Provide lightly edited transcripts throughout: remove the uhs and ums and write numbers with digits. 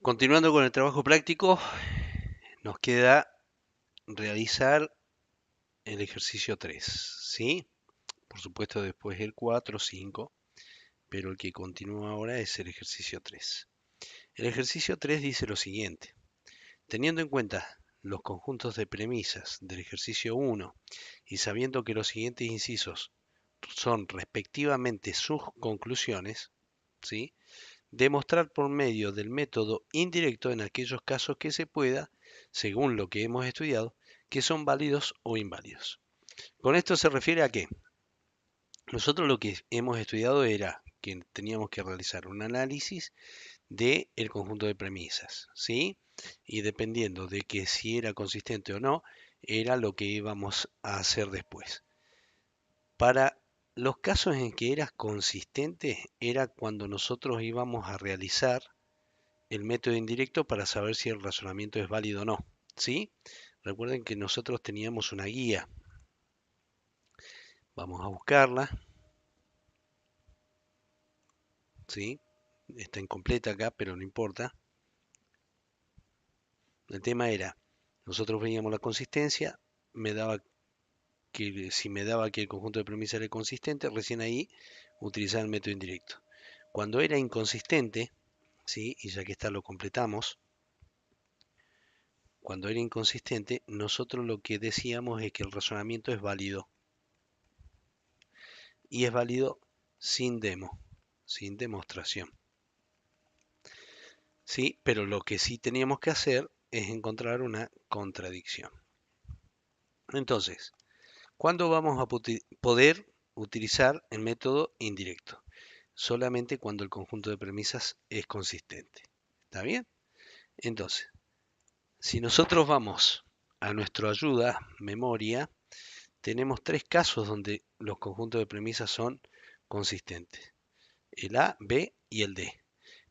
Continuando con el trabajo práctico, nos queda realizar el ejercicio 3, ¿sí? Por supuesto después el 4, 5, pero el que continúa ahora es el ejercicio 3. El ejercicio 3 dice lo siguiente: teniendo en cuenta los conjuntos de premisas del ejercicio 1 y sabiendo que los siguientes incisos son respectivamente sus conclusiones, ¿sí? Demostrar por medio del método indirecto en aquellos casos que se pueda, según lo que hemos estudiado, que son válidos o inválidos. Con esto se refiere a que nosotros lo que hemos estudiado era que teníamos que realizar un análisis del conjunto de premisas, ¿sí? Y dependiendo de que si era consistente o no, era lo que íbamos a hacer después. Para los casos en que era consistente, era cuando nosotros íbamos a realizar el método indirecto para saber si el razonamiento es válido o no, ¿sí? Recuerden que nosotros teníamos una guía. Vamos a buscarla, ¿sí? Está incompleta acá, pero no importa. El tema era, nosotros veíamos la consistencia, me daba que si me daba que el conjunto de premisas era consistente, recién ahí utilizaba el método indirecto. Cuando era inconsistente, ¿sí? Y ya que está lo completamos. Cuando era inconsistente, nosotros lo que decíamos es que el razonamiento es válido. Y es válido sin sin demostración. Sí, pero lo que sí teníamos que hacer es encontrar una contradicción. Entonces, ¿cuándo vamos a poder utilizar el método indirecto? Solamente cuando el conjunto de premisas es consistente. ¿Está bien? Entonces, si nosotros vamos a nuestra ayuda, memoria, tenemos tres casos donde los conjuntos de premisas son consistentes. El A, B y el D.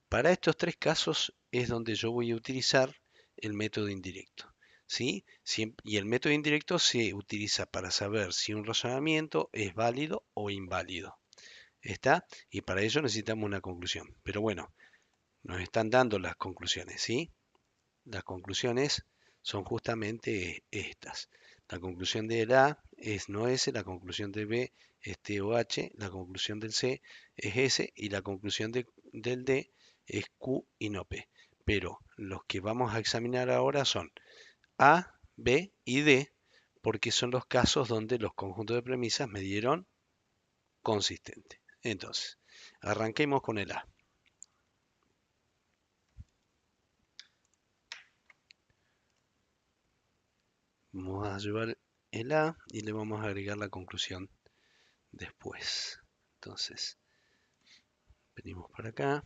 Para estos tres casos es donde yo voy a utilizar el método indirecto, ¿sí? Y el método indirecto se utiliza para saber si un razonamiento es válido o inválido. ¿Está? Y para ello necesitamos una conclusión. Pero bueno, nos están dando las conclusiones, ¿sí? Las conclusiones son justamente estas. La conclusión de A es no S, la conclusión de B es T o H, la conclusión del C es S y la conclusión del D es Q y no P. Pero los que vamos a examinar ahora son A, B y D, porque son los casos donde los conjuntos de premisas me dieron consistente. Entonces, arranquemos con el A. Vamos a llevar el A y le vamos a agregar la conclusión después. Entonces, venimos para acá.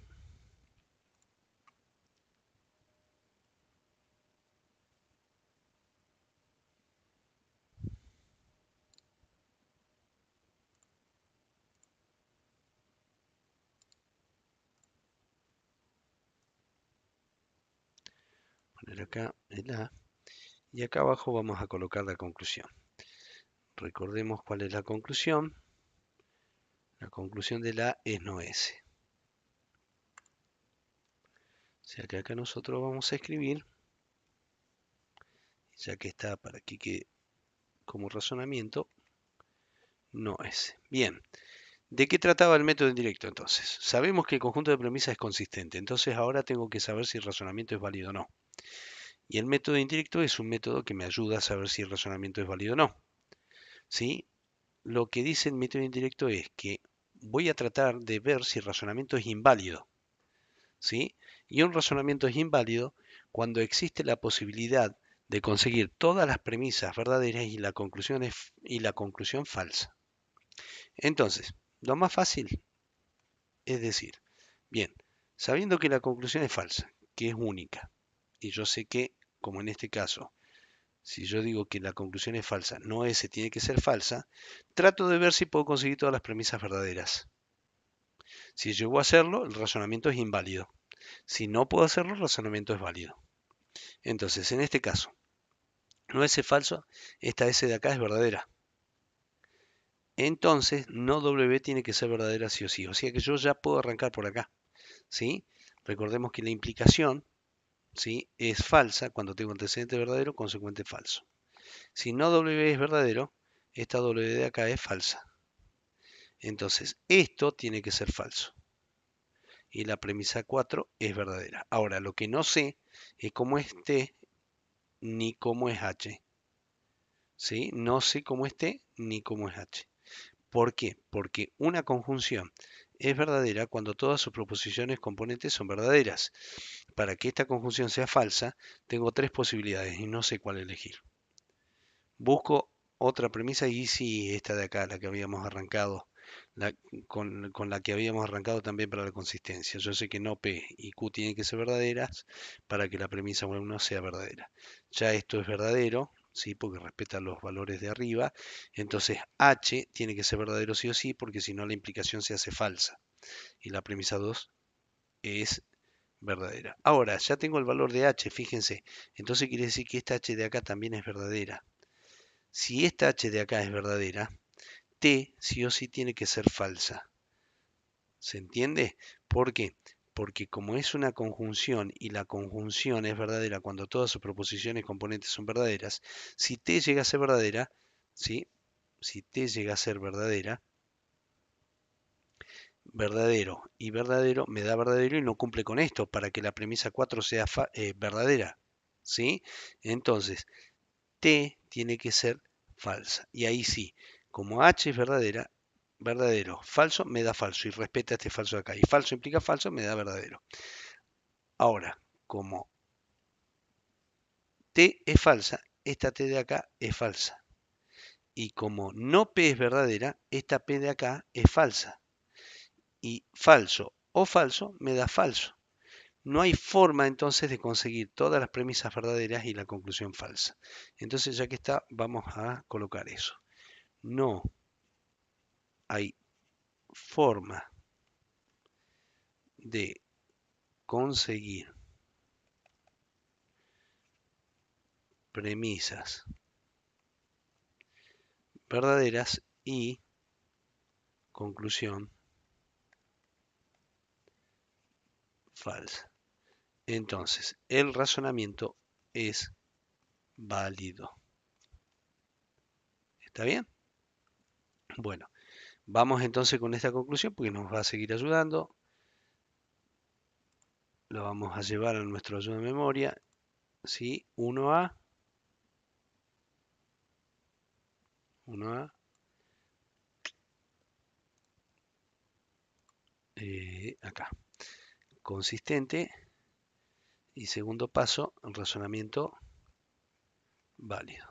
Poner acá el A. Y acá abajo vamos a colocar la conclusión. Recordemos cuál es la conclusión. La conclusión de la A es no S. O sea que acá nosotros vamos a escribir, ya que está para aquí que como razonamiento, no S. Bien, ¿de qué trataba el método indirecto entonces? Sabemos que el conjunto de premisas es consistente, entonces ahora tengo que saber si el razonamiento es válido o no. Y el método indirecto es un método que me ayuda a saber si el razonamiento es válido o no. ¿Sí? Lo que dice el método indirecto es que voy a tratar de ver si el razonamiento es inválido. ¿Sí? Y un razonamiento es inválido cuando existe la posibilidad de conseguir todas las premisas verdaderas y la conclusión falsa. Entonces, lo más fácil es decir, bien, sabiendo que la conclusión es falsa, que es única, y yo sé que, como en este caso, si yo digo que la conclusión es falsa, no S tiene que ser falsa, trato de ver si puedo conseguir todas las premisas verdaderas. Si llego a hacerlo, el razonamiento es inválido. Si no puedo hacerlo, el razonamiento es válido. Entonces, en este caso, no S es falso, esta S de acá es verdadera. Entonces, no W tiene que ser verdadera sí o sí. O sea que yo ya puedo arrancar por acá. ¿Sí? Recordemos que la implicación ¿sí? Es falsa cuando tengo antecedente verdadero, consecuente falso. Si no W es verdadero, esta W de acá es falsa. Entonces, esto tiene que ser falso. Y la premisa 4 es verdadera. Ahora, lo que no sé es cómo es T ni cómo es H. ¿Sí? No sé cómo es T ni cómo es H. ¿Por qué? Porque una conjunción es verdadera cuando todas sus proposiciones componentes son verdaderas. Para que esta conjunción sea falsa, tengo tres posibilidades y no sé cuál elegir. Busco otra premisa y sí, esta de acá, la que habíamos arrancado, la- con la que habíamos arrancado también para la consistencia. Yo sé que no P y Q tienen que ser verdaderas para que la premisa 1 sea verdadera. Ya esto es verdadero, ¿sí? Porque respeta los valores de arriba. Entonces H tiene que ser verdadero sí o sí, porque si no la implicación se hace falsa. Y la premisa 2 es verdadera. Ahora, ya tengo el valor de H, fíjense. Entonces quiere decir que esta H de acá también es verdadera. Si esta H de acá es verdadera, T sí o sí tiene que ser falsa. ¿Se entiende? ¿Por qué? Porque como es una conjunción y la conjunción es verdadera cuando todas sus proposiciones componentes son verdaderas, si T llega a ser verdadera, ¿sí? Si T llega a ser verdadera, verdadero y verdadero me da verdadero y no cumple con esto para que la premisa 4 sea verdadera. ¿Sí? Entonces, T tiene que ser falsa. Y ahí sí, como H es verdadera, verdadero, falso me da falso y respeta este falso de acá. Y falso implica falso, me da verdadero. Ahora, como T es falsa, esta T de acá es falsa. Y como no P es verdadera, esta P de acá es falsa. Y falso o falso me da falso. No hay forma entonces de conseguir todas las premisas verdaderas y la conclusión falsa. Entonces, ya que está, vamos a colocar eso. No hay forma de conseguir premisas verdaderas y conclusión falsa. Entonces, el razonamiento es válido. ¿Está bien? Bueno, vamos entonces con esta conclusión porque nos va a seguir ayudando. Lo vamos a llevar a nuestro ayuda de memoria. ¿Sí? 1A. 1A. Acá. Consistente. Y segundo paso, razonamiento válido.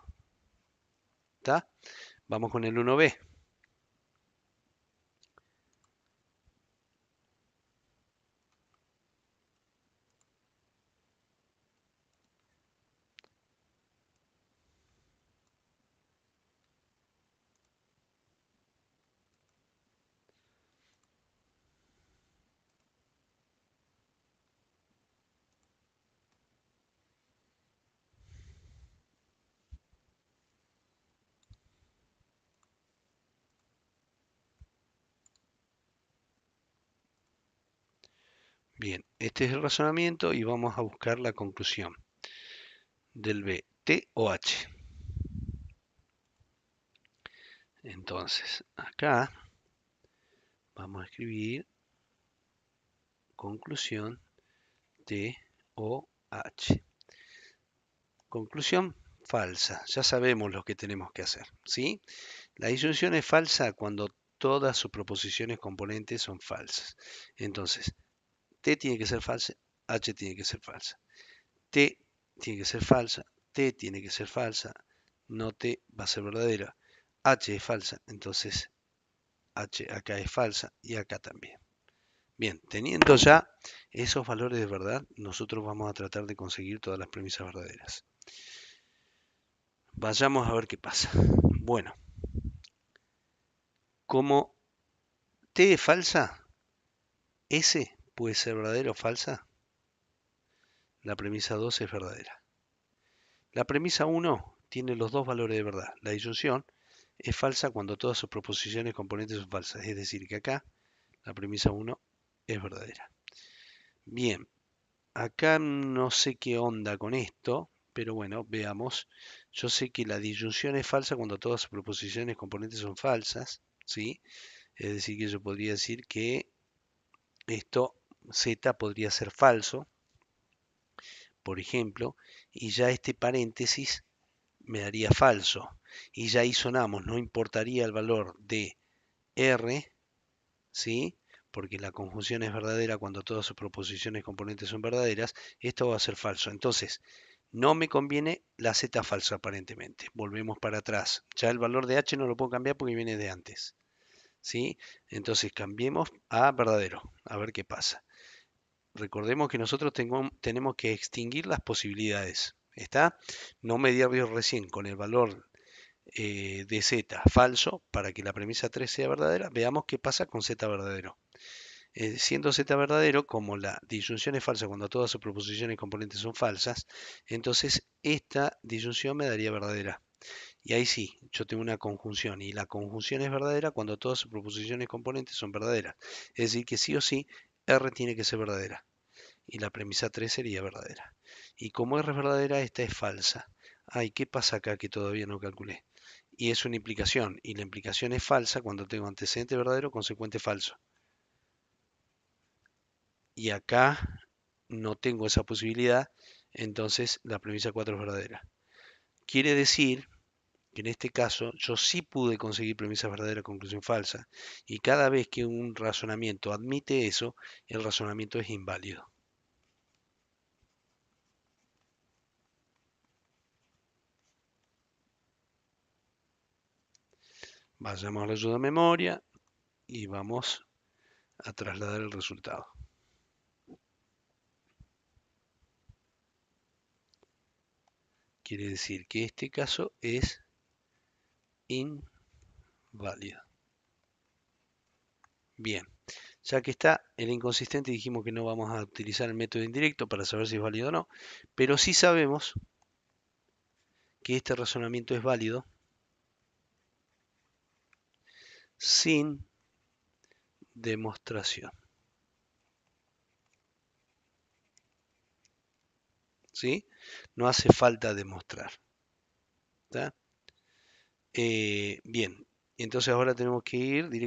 ¿Está? Vamos con el 1B. Bien, este es el razonamiento y vamos a buscar la conclusión del B, T o H. Entonces, acá vamos a escribir conclusión T o H. Conclusión falsa. Ya sabemos lo que tenemos que hacer, ¿sí? La disyunción es falsa cuando todas sus proposiciones componentes son falsas. Entonces, T tiene que ser falsa, H tiene que ser falsa. T tiene que ser falsa, T tiene que ser falsa, no T va a ser verdadera. H es falsa, entonces H acá es falsa y acá también. Bien, teniendo ya esos valores de verdad, nosotros vamos a tratar de conseguir todas las premisas verdaderas. Vayamos a ver qué pasa. Bueno, como T es falsa, S puede ser verdadera o falsa. La premisa 2 es verdadera. La premisa 1 tiene los dos valores de verdad. La disyunción es falsa cuando todas sus proposiciones componentes son falsas. Es decir, que acá la premisa 1 es verdadera. Bien, Acá no sé qué onda con esto, pero bueno, veamos. Yo sé que la disyunción es falsa cuando todas sus proposiciones componentes son falsas, ¿sí? Es decir, que yo podría decir que esto z podría ser falso, por ejemplo, y ya este paréntesis me daría falso. Y ya ahí sonamos, no importaría el valor de R, ¿sí? Porque la conjunción es verdadera cuando todas sus proposiciones componentes son verdaderas, esto va a ser falso. Entonces, no me conviene la z falsa aparentemente. Volvemos para atrás. Ya el valor de h no lo puedo cambiar porque viene de antes, ¿sí? Entonces, cambiemos a verdadero, a ver qué pasa. Recordemos que nosotros tenemos que extinguir las posibilidades. ¿Está? No medirlo recién con el valor de z falso para que la premisa 3 sea verdadera. Veamos qué pasa con z verdadero. Siendo z verdadero, como la disyunción es falsa cuando todas sus proposiciones y componentes son falsas, entonces esta disyunción me daría verdadera. Y ahí sí, yo tengo una conjunción y la conjunción es verdadera cuando todas sus proposiciones y componentes son verdaderas. Es decir, que sí o sí, R tiene que ser verdadera y la premisa 3 sería verdadera. Y como R es verdadera, esta es falsa. Ay, ¿qué pasa acá que todavía no calculé? Y es una implicación, y la implicación es falsa cuando tengo antecedente verdadero, consecuente falso. Y acá no tengo esa posibilidad, entonces la premisa 4 es verdadera. Quiere decir que en este caso yo sí pude conseguir premisas verdaderas, conclusión falsa, y cada vez que un razonamiento admite eso, el razonamiento es inválido. Vayamos a la ayuda a memoria y vamos a trasladar el resultado. Quiere decir que este caso es inválido. Bien, ya que está el inconsistente, dijimos que no vamos a utilizar el método indirecto para saber si es válido o no, pero sí sabemos que este razonamiento es válido sin demostración. ¿Sí? No hace falta demostrar. ¿Está? Bien, entonces ahora tenemos que ir directamente